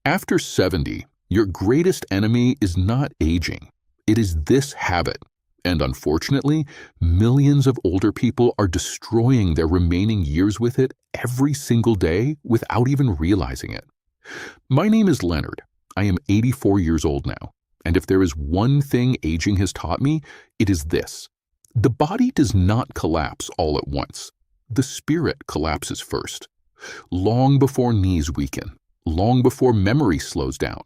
After 70, your greatest enemy is not aging. It is this habit. And unfortunately, millions of older people are destroying their remaining years with it every single day without even realizing it. My name is Leonard. I am 84 years old now. And if there is one thing aging has taught me, it is this. The body does not collapse all at once. The spirit collapses first. Long before knees weaken, long before memory slows down,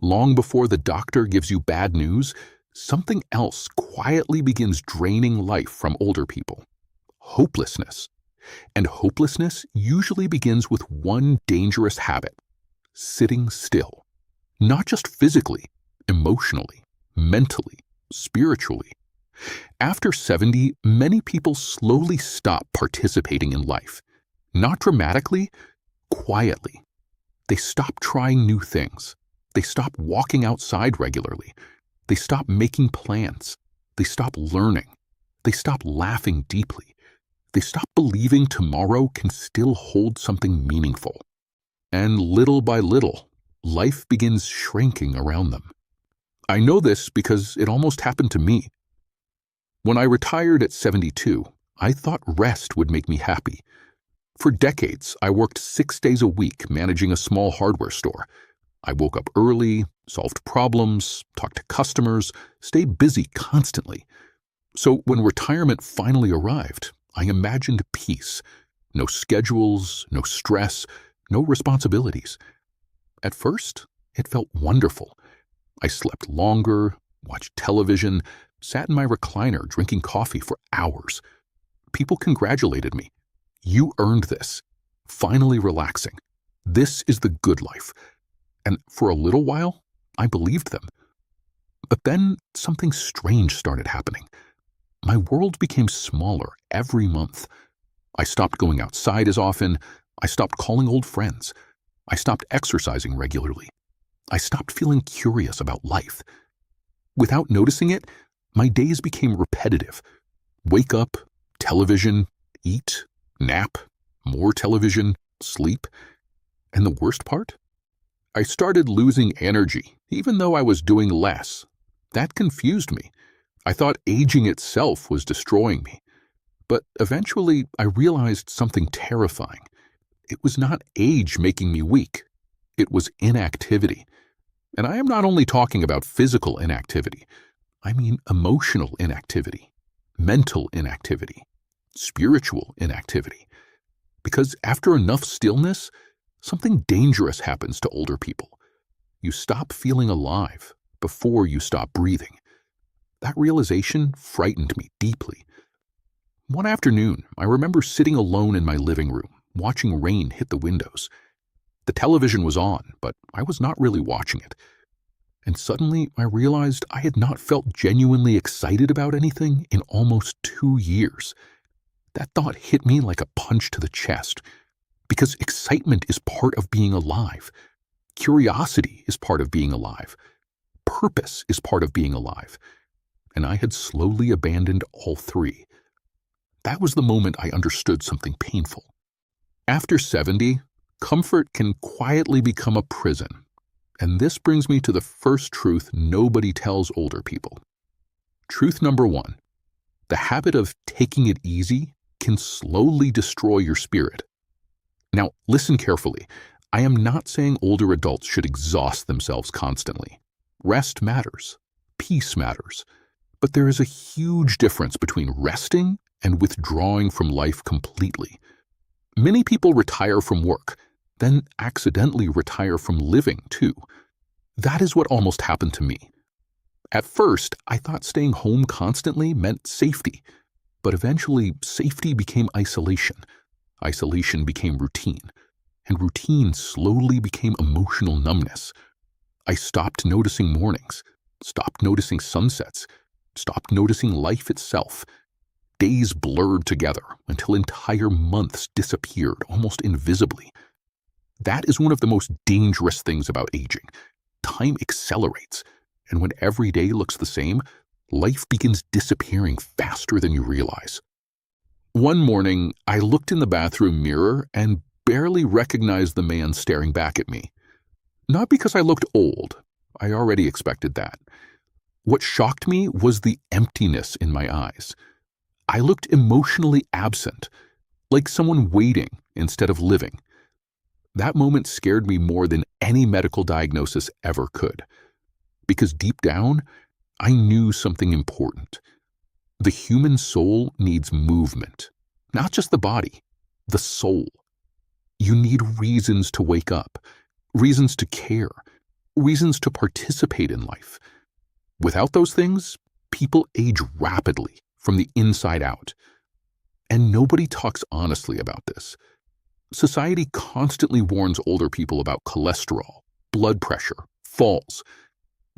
long before the doctor gives you bad news, something else quietly begins draining life from older people. Hopelessness. And hopelessness usually begins with one dangerous habit: sitting still. Not just physically, emotionally, mentally, spiritually. After 70, many people slowly stop participating in life. Not dramatically, quietly. They stop trying new things. They stop walking outside regularly. They stop making plans. They stop learning. They stop laughing deeply. They stop believing tomorrow can still hold something meaningful. And little by little, life begins shrinking around them. I know this because it almost happened to me. When I retired at 72, I thought rest would make me happy. For decades, I worked 6 days a week managing a small hardware store. I woke up early, solved problems, talked to customers, stayed busy constantly. So when retirement finally arrived, I imagined peace. No schedules, no stress, no responsibilities. At first, it felt wonderful. I slept longer, watched television, sat in my recliner drinking coffee for hours. People congratulated me. You earned this. Finally relaxing. This is the good life. And for a little while, I believed them. But then something strange started happening. My world became smaller every month. I stopped going outside as often. I stopped calling old friends. I stopped exercising regularly. I stopped feeling curious about life. Without noticing it, my days became repetitive. Wake up, television, eat, nap, more television, sleep. And the worst part? I started losing energy, even though I was doing less. That confused me. I thought aging itself was destroying me. But eventually, I realized something terrifying. It was not age making me weak. It was inactivity. And I am not only talking about physical inactivity. I mean emotional inactivity, mental inactivity, spiritual inactivity. Because after enough stillness, something dangerous happens to older people. You stop feeling alive before you stop breathing. That realization frightened me deeply. One afternoon, I remember sitting alone in my living room, watching rain hit the windows. The television was on, but I was not really watching it. And suddenly, I realized I had not felt genuinely excited about anything in almost 2 years. That thought hit me like a punch to the chest, because excitement is part of being alive. Curiosity is part of being alive. Purpose is part of being alive. And I had slowly abandoned all three. That was the moment I understood something painful. After 70, comfort can quietly become a prison. And this brings me to the first truth nobody tells older people. Truth number 1. The habit of taking it easy can slowly destroy your spirit. Now, listen carefully. I am not saying older adults should exhaust themselves constantly. Rest matters. Peace matters. But there is a huge difference between resting and withdrawing from life completely. Many people retire from work, then accidentally retire from living too. That is what almost happened to me. At first, I thought staying home constantly meant safety, but eventually safety became isolation. Isolation became routine, and routine slowly became emotional numbness. I stopped noticing mornings, stopped noticing sunsets, stopped noticing life itself. Days blurred together until entire months disappeared almost invisibly. That is one of the most dangerous things about aging. Time accelerates, and when every day looks the same, life begins disappearing faster than you realize. One morning, I looked in the bathroom mirror and barely recognized the man staring back at me. Not because I looked old. I already expected that. What shocked me was the emptiness in my eyes. I looked emotionally absent, like someone waiting instead of living. That moment scared me more than any medical diagnosis ever could. Because deep down, I knew something important. The human soul needs movement, not just the body, the soul. You need reasons to wake up, reasons to care, reasons to participate in life. Without those things, people age rapidly from the inside out. And nobody talks honestly about this. Society constantly warns older people about cholesterol, blood pressure, falls,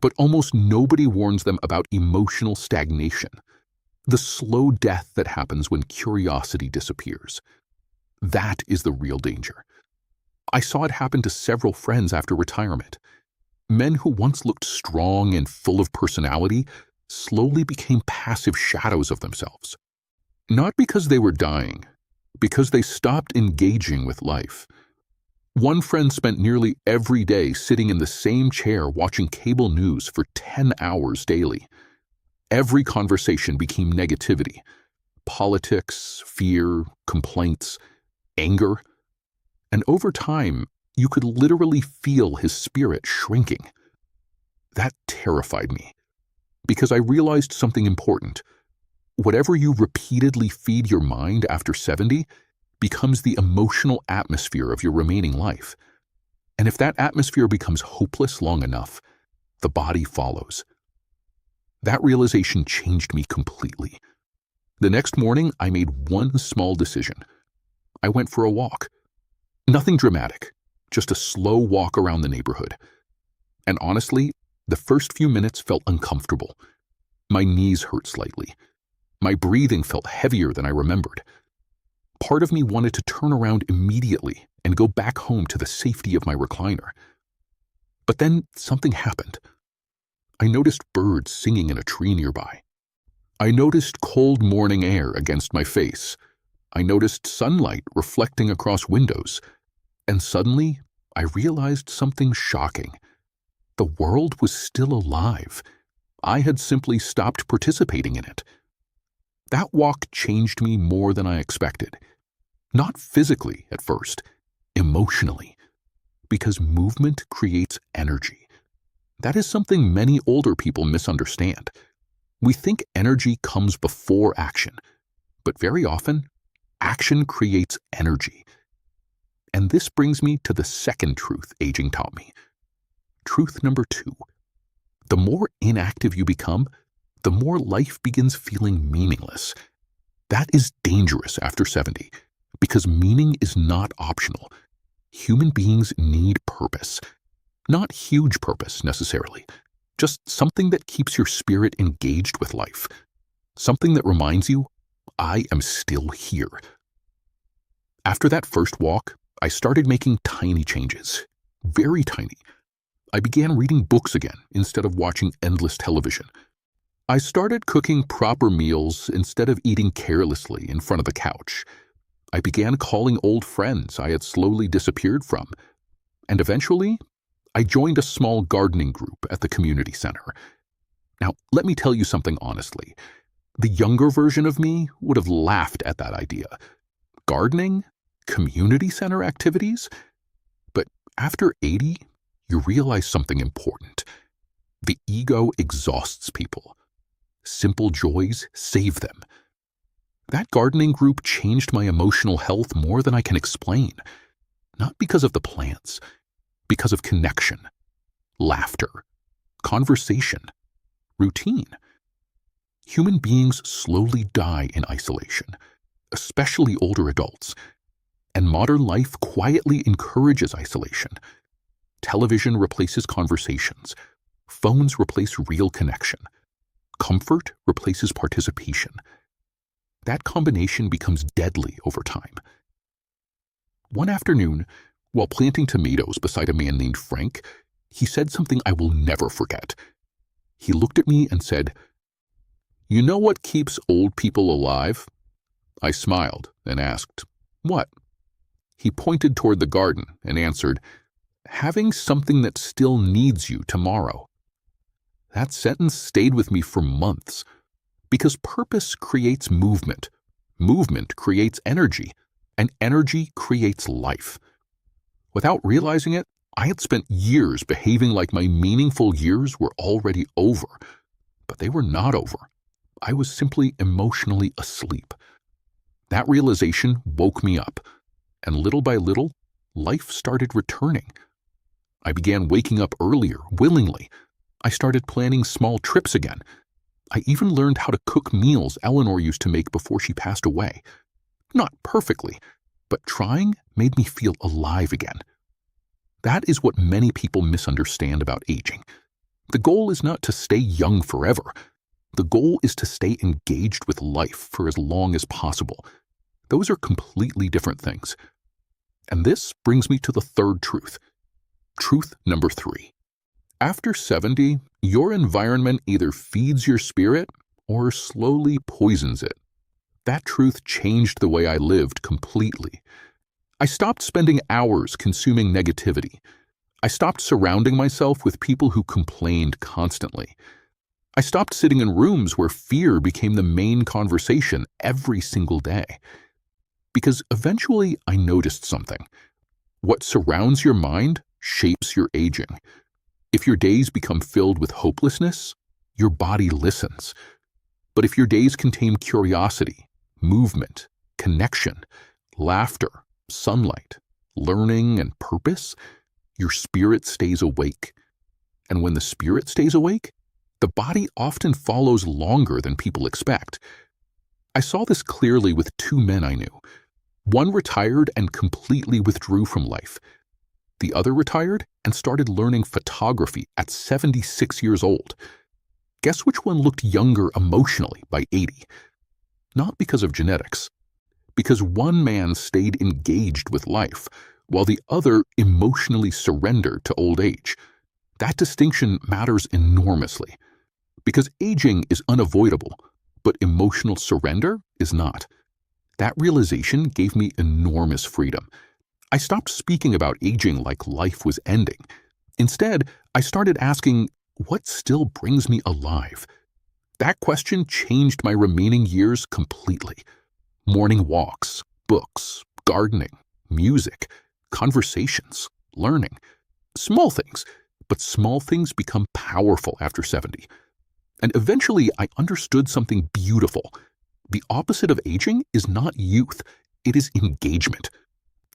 but almost nobody warns them about emotional stagnation, the slow death that happens when curiosity disappears. That is the real danger. I saw it happen to several friends after retirement. Men who once looked strong and full of personality slowly became passive shadows of themselves. Not because they were dying, because they stopped engaging with life. One friend spent nearly every day sitting in the same chair watching cable news for 10 hours daily. Every conversation became negativity, politics, fear, complaints, anger. And over time, you could literally feel his spirit shrinking. That terrified me, because I realized something important. Whatever you repeatedly feed your mind after 70 becomes the emotional atmosphere of your remaining life. And if that atmosphere becomes hopeless long enough, the body follows. That realization changed me completely. The next morning, I made one small decision. I went for a walk. Nothing dramatic, just a slow walk around the neighborhood. And honestly, the first few minutes felt uncomfortable. My knees hurt slightly. My breathing felt heavier than I remembered. Part of me wanted to turn around immediately and go back home to the safety of my recliner. But then something happened. I noticed birds singing in a tree nearby. I noticed cold morning air against my face. I noticed sunlight reflecting across windows. And suddenly, I realized something shocking. The world was still alive. I had simply stopped participating in it. That walk changed me more than I expected. Not physically at first, emotionally. Because movement creates energy. That is something many older people misunderstand. We think energy comes before action, but very often, action creates energy. And this brings me to the second truth aging taught me. Truth number 2. The more inactive you become, the more life begins feeling meaningless. That is dangerous after 70, because meaning is not optional. Human beings need purpose. Not huge purpose, necessarily. Just something that keeps your spirit engaged with life. Something that reminds you, I am still here. After that first walk, I started making tiny changes. Very tiny. I began reading books again instead of watching endless television. I started cooking proper meals instead of eating carelessly in front of the couch. I began calling old friends I had slowly disappeared from. And eventually, I joined a small gardening group at the community center. Now, let me tell you something honestly. The younger version of me would have laughed at that idea. Gardening? Community center activities? But after 80, you realize something important. The ego exhausts people. Simple joys save them. That gardening group changed my emotional health more than I can explain. Not because of the plants, because of connection, laughter, conversation, routine. Human beings slowly die in isolation, especially older adults, and modern life quietly encourages isolation. Television replaces conversations. Phones replace real connection. Comfort replaces participation. That combination becomes deadly over time. One afternoon, while planting tomatoes beside a man named Frank, he said something I will never forget. He looked at me and said, "You know what keeps old people alive?" I smiled and asked, "What?" He pointed toward the garden and answered, having something that still needs you tomorrow. That sentence stayed with me for months because purpose creates movement. Movement creates energy, and energy creates life. Without realizing it, I had spent years behaving like my meaningful years were already over, but they were not over. I was simply emotionally asleep. That realization woke me up, and little by little, life started returning. I began waking up earlier, willingly. I started planning small trips again. I even learned how to cook meals Eleanor used to make before she passed away. Not perfectly, but trying made me feel alive again. That is what many people misunderstand about aging. The goal is not to stay young forever. The goal is to stay engaged with life for as long as possible. Those are completely different things. And this brings me to the third truth. Truth number 3. After 70, your environment either feeds your spirit or slowly poisons it. That truth changed the way I lived completely. I stopped spending hours consuming negativity. I stopped surrounding myself with people who complained constantly. I stopped sitting in rooms where fear became the main conversation every single day. Because eventually I noticed something. What surrounds your mind shapes your aging. If your days become filled with hopelessness, your body listens. But if your days contain curiosity, movement, connection, laughter, sunlight, learning, and purpose, your spirit stays awake. And when the spirit stays awake, the body often follows longer than people expect. I saw this clearly with 2 men I knew. One retired and completely withdrew from life. The other retired and started learning photography at 76 years old. Guess which one looked younger emotionally by 80? Not because of genetics. Because one man stayed engaged with life, while the other emotionally surrendered to old age. That distinction matters enormously. Because aging is unavoidable, but emotional surrender is not. That realization gave me enormous freedom. I stopped speaking about aging like life was ending. Instead, I started asking, what still brings me alive? That question changed my remaining years completely. Morning walks, books, gardening, music, conversations, learning. Small things, but small things become powerful after 70. And eventually I understood something beautiful. The opposite of aging is not youth, it is engagement.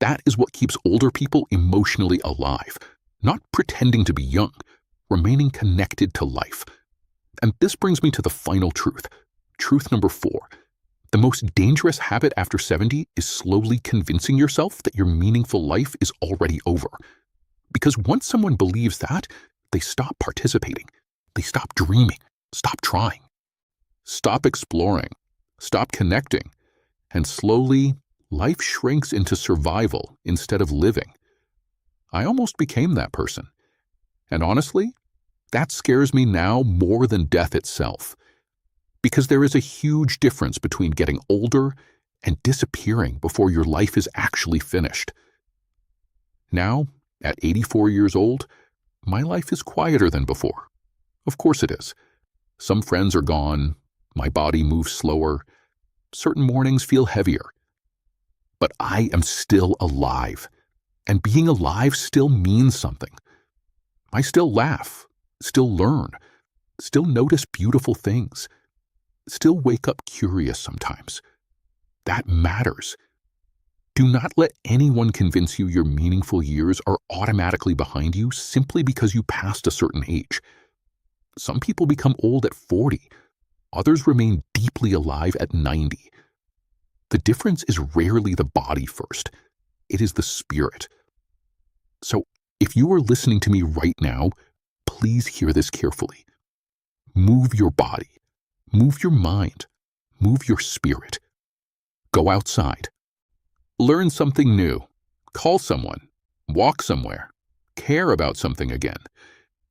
That is what keeps older people emotionally alive, not pretending to be young, remaining connected to life. And this brings me to the final truth. Truth number 4. The most dangerous habit after 70 is slowly convincing yourself that your meaningful life is already over. Because once someone believes that, they stop participating. They stop dreaming. Stop trying. Stop exploring. Stop connecting. And slowly, life shrinks into survival instead of living. I almost became that person. And honestly, that scares me now more than death itself. Because there is a huge difference between getting older and disappearing before your life is actually finished. Now, at 84 years old, my life is quieter than before. Of course it is. Some friends are gone, my body moves slower, certain mornings feel heavier. But I am still alive, and being alive still means something. I still laugh, still learn, still notice beautiful things, still wake up curious sometimes. That matters. Do not let anyone convince you your meaningful years are automatically behind you simply because you passed a certain age. Some people become old at 40. Others remain deeply alive at 90. The difference is rarely the body first. It is the spirit. So, if you are listening to me right now, please hear this carefully. Move your body. Move your mind. Move your spirit. Go outside. Learn something new. Call someone. Walk somewhere. Care about something again.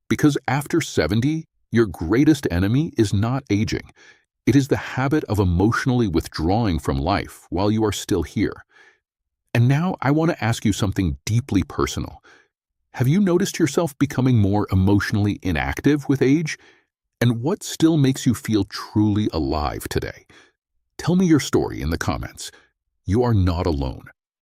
Because after 70, your greatest enemy is not aging. It is the habit of emotionally withdrawing from life while you are still here. And now I want to ask you something deeply personal. Have you noticed yourself becoming more emotionally inactive with age? And what still makes you feel truly alive today? Tell me your story in the comments. You are not alone.